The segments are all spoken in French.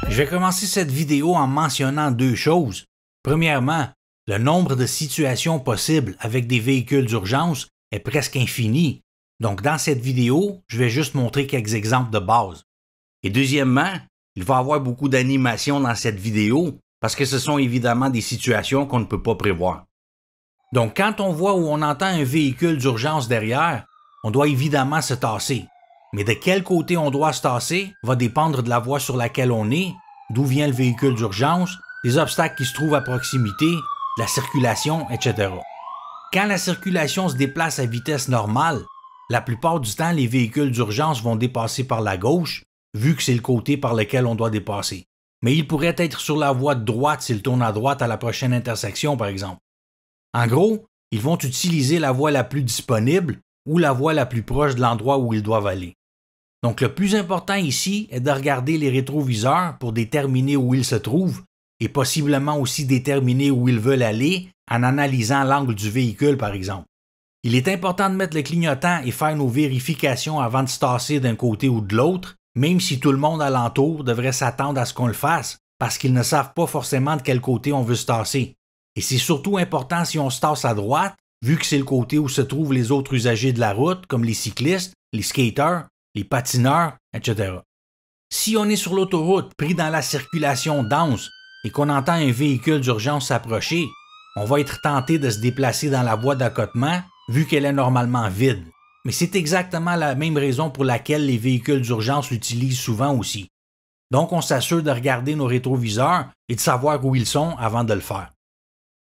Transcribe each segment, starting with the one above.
Je vais commencer cette vidéo en mentionnant deux choses. Premièrement, le nombre de situations possibles avec des véhicules d'urgence est presque infini. Donc dans cette vidéo, je vais juste montrer quelques exemples de base. Et deuxièmement, il va y avoir beaucoup d'animation dans cette vidéo parce que ce sont évidemment des situations qu'on ne peut pas prévoir. Donc quand on voit ou on entend un véhicule d'urgence derrière, on doit évidemment se tasser. Mais de quel côté on doit se tasser va dépendre de la voie sur laquelle on est, d'où vient le véhicule d'urgence, des obstacles qui se trouvent à proximité, la circulation, etc. Quand la circulation se déplace à vitesse normale, la plupart du temps, les véhicules d'urgence vont dépasser par la gauche, vu que c'est le côté par lequel on doit dépasser. Mais ils pourraient être sur la voie de droite s'ils tournent à droite à la prochaine intersection, par exemple. En gros, ils vont utiliser la voie la plus disponible ou la voie la plus proche de l'endroit où ils doivent aller. Donc le plus important ici est de regarder les rétroviseurs pour déterminer où ils se trouvent et possiblement aussi déterminer où ils veulent aller en analysant l'angle du véhicule par exemple. Il est important de mettre le clignotant et faire nos vérifications avant de se tasser d'un côté ou de l'autre, même si tout le monde alentour devrait s'attendre à ce qu'on le fasse parce qu'ils ne savent pas forcément de quel côté on veut se tasser. Et c'est surtout important si on se tasse à droite, vu que c'est le côté où se trouvent les autres usagers de la route comme les cyclistes, les skaters, les patineurs, etc. Si on est sur l'autoroute pris dans la circulation dense et qu'on entend un véhicule d'urgence s'approcher, on va être tenté de se déplacer dans la voie d'accotement vu qu'elle est normalement vide. Mais c'est exactement la même raison pour laquelle les véhicules d'urgence l'utilisent souvent aussi. Donc on s'assure de regarder nos rétroviseurs et de savoir où ils sont avant de le faire.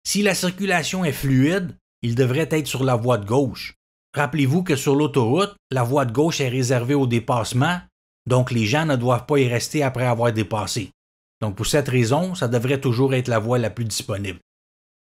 Si la circulation est fluide, il devrait être sur la voie de gauche. Rappelez-vous que sur l'autoroute, la voie de gauche est réservée au dépassement, donc les gens ne doivent pas y rester après avoir dépassé. Donc pour cette raison, ça devrait toujours être la voie la plus disponible.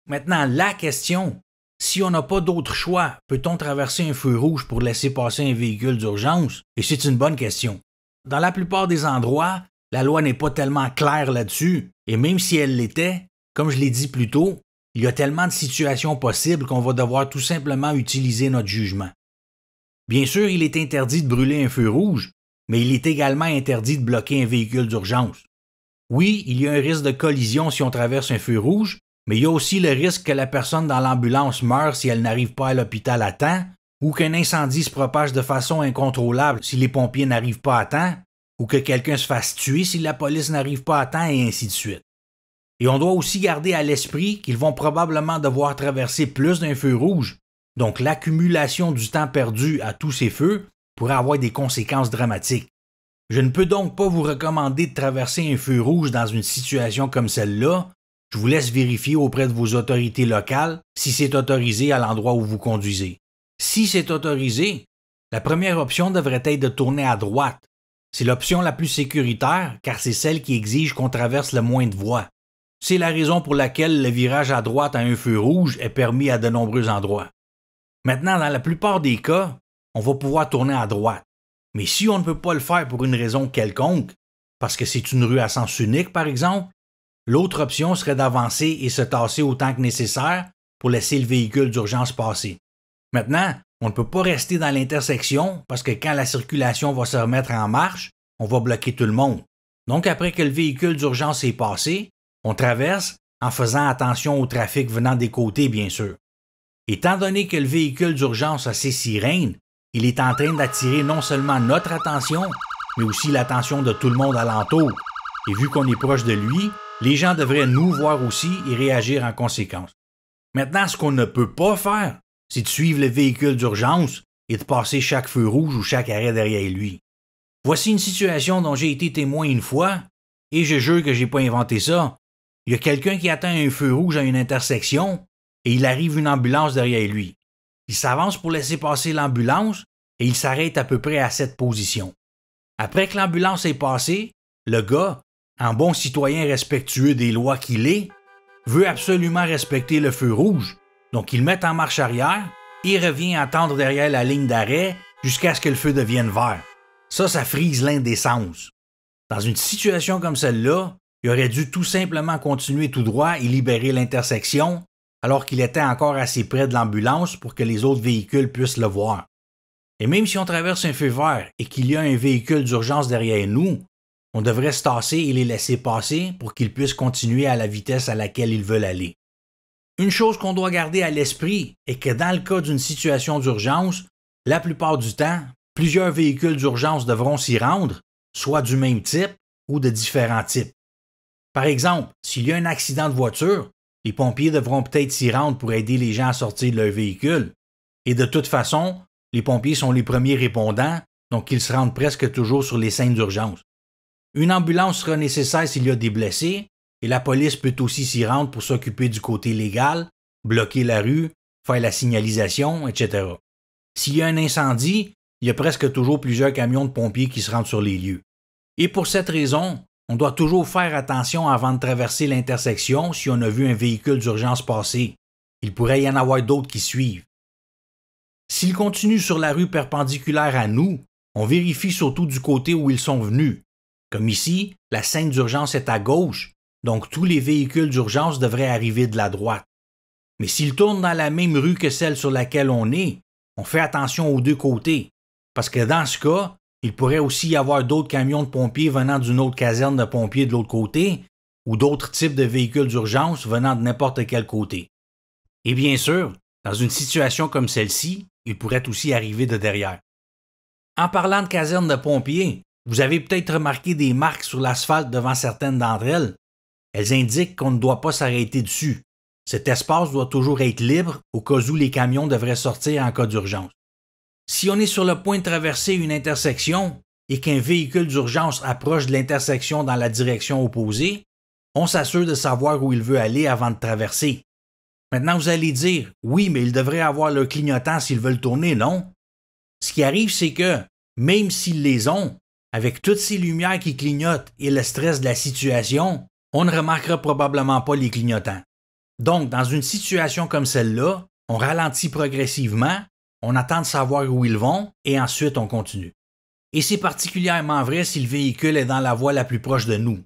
Maintenant, la question, si on n'a pas d'autre choix, peut-on traverser un feu rouge pour laisser passer un véhicule d'urgence? Et c'est une bonne question. Dans la plupart des endroits, la loi n'est pas tellement claire là-dessus, et même si elle l'était, comme je l'ai dit plus tôt, il y a tellement de situations possibles qu'on va devoir tout simplement utiliser notre jugement. Bien sûr, il est interdit de brûler un feu rouge, mais il est également interdit de bloquer un véhicule d'urgence. Oui, il y a un risque de collision si on traverse un feu rouge, mais il y a aussi le risque que la personne dans l'ambulance meure si elle n'arrive pas à l'hôpital à temps, ou qu'un incendie se propage de façon incontrôlable si les pompiers n'arrivent pas à temps, ou que quelqu'un se fasse tuer si la police n'arrive pas à temps, et ainsi de suite. Et on doit aussi garder à l'esprit qu'ils vont probablement devoir traverser plus d'un feu rouge, donc l'accumulation du temps perdu à tous ces feux pourrait avoir des conséquences dramatiques. Je ne peux donc pas vous recommander de traverser un feu rouge dans une situation comme celle-là. Je vous laisse vérifier auprès de vos autorités locales si c'est autorisé à l'endroit où vous conduisez. Si c'est autorisé, la première option devrait être de tourner à droite. C'est l'option la plus sécuritaire car c'est celle qui exige qu'on traverse le moins de voies. C'est la raison pour laquelle le virage à droite à un feu rouge est permis à de nombreux endroits. Maintenant, dans la plupart des cas, on va pouvoir tourner à droite. Mais si on ne peut pas le faire pour une raison quelconque, parce que c'est une rue à sens unique par exemple, l'autre option serait d'avancer et se tasser autant que nécessaire pour laisser le véhicule d'urgence passer. Maintenant, on ne peut pas rester dans l'intersection parce que quand la circulation va se remettre en marche, on va bloquer tout le monde. Donc après que le véhicule d'urgence est passé, on traverse en faisant attention au trafic venant des côtés, bien sûr. Étant donné que le véhicule d'urgence a ses sirènes, il est en train d'attirer non seulement notre attention, mais aussi l'attention de tout le monde alentour. Et vu qu'on est proche de lui, les gens devraient nous voir aussi et réagir en conséquence. Maintenant, ce qu'on ne peut pas faire, c'est de suivre le véhicule d'urgence et de passer chaque feu rouge ou chaque arrêt derrière lui. Voici une situation dont j'ai été témoin une fois, et je jure que j'ai pas inventé ça. Il y a quelqu'un qui atteint un feu rouge à une intersection et il arrive une ambulance derrière lui. Il s'avance pour laisser passer l'ambulance et il s'arrête à peu près à cette position. Après que l'ambulance est passée, le gars, en bon citoyen respectueux des lois qu'il est, veut absolument respecter le feu rouge, donc il met en marche arrière et revient attendre derrière la ligne d'arrêt jusqu'à ce que le feu devienne vert. Ça frise l'indécence. Dans une situation comme celle-là, il aurait dû tout simplement continuer tout droit et libérer l'intersection alors qu'il était encore assez près de l'ambulance pour que les autres véhicules puissent le voir. Et même si on traverse un feu vert et qu'il y a un véhicule d'urgence derrière nous, on devrait se tasser et les laisser passer pour qu'ils puissent continuer à la vitesse à laquelle ils veulent aller. Une chose qu'on doit garder à l'esprit est que dans le cas d'une situation d'urgence, la plupart du temps, plusieurs véhicules d'urgence devront s'y rendre, soit du même type ou de différents types. Par exemple, s'il y a un accident de voiture, les pompiers devront peut-être s'y rendre pour aider les gens à sortir de leur véhicule. Et de toute façon, les pompiers sont les premiers répondants, donc ils se rendent presque toujours sur les scènes d'urgence. Une ambulance sera nécessaire s'il y a des blessés, et la police peut aussi s'y rendre pour s'occuper du côté légal, bloquer la rue, faire la signalisation, etc. S'il y a un incendie, il y a presque toujours plusieurs camions de pompiers qui se rendent sur les lieux. Et pour cette raison, on doit toujours faire attention avant de traverser l'intersection si on a vu un véhicule d'urgence passer. Il pourrait y en avoir d'autres qui suivent. S'ils continuent sur la rue perpendiculaire à nous, on vérifie surtout du côté où ils sont venus. Comme ici, la scène d'urgence est à gauche, donc tous les véhicules d'urgence devraient arriver de la droite. Mais s'ils tournent dans la même rue que celle sur laquelle on est, on fait attention aux deux côtés, parce que dans ce cas, il pourrait aussi y avoir d'autres camions de pompiers venant d'une autre caserne de pompiers de l'autre côté, ou d'autres types de véhicules d'urgence venant de n'importe quel côté. Et bien sûr, dans une situation comme celle-ci, il pourrait aussi arriver de derrière. En parlant de casernes de pompiers, vous avez peut-être remarqué des marques sur l'asphalte devant certaines d'entre elles. Elles indiquent qu'on ne doit pas s'arrêter dessus. Cet espace doit toujours être libre au cas où les camions devraient sortir en cas d'urgence. Si on est sur le point de traverser une intersection et qu'un véhicule d'urgence approche de l'intersection dans la direction opposée, on s'assure de savoir où il veut aller avant de traverser. Maintenant, vous allez dire, oui, mais ils devraient avoir leur clignotant s'ils veulent tourner, non? Ce qui arrive, c'est que, même s'ils les ont, avec toutes ces lumières qui clignotent et le stress de la situation, on ne remarquera probablement pas les clignotants. Donc, dans une situation comme celle-là, on ralentit progressivement, on attend de savoir où ils vont et ensuite on continue. Et c'est particulièrement vrai si le véhicule est dans la voie la plus proche de nous.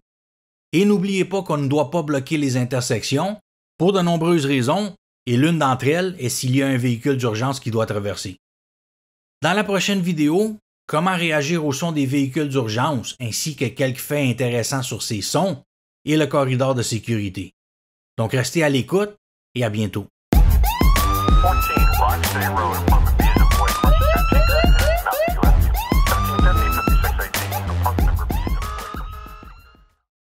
Et n'oubliez pas qu'on ne doit pas bloquer les intersections pour de nombreuses raisons, et l'une d'entre elles est s'il y a un véhicule d'urgence qui doit traverser. Dans la prochaine vidéo, comment réagir au son des véhicules d'urgence ainsi que quelques faits intéressants sur ces sons et le corridor de sécurité. Donc restez à l'écoute et à bientôt. 14 Roxbury Road.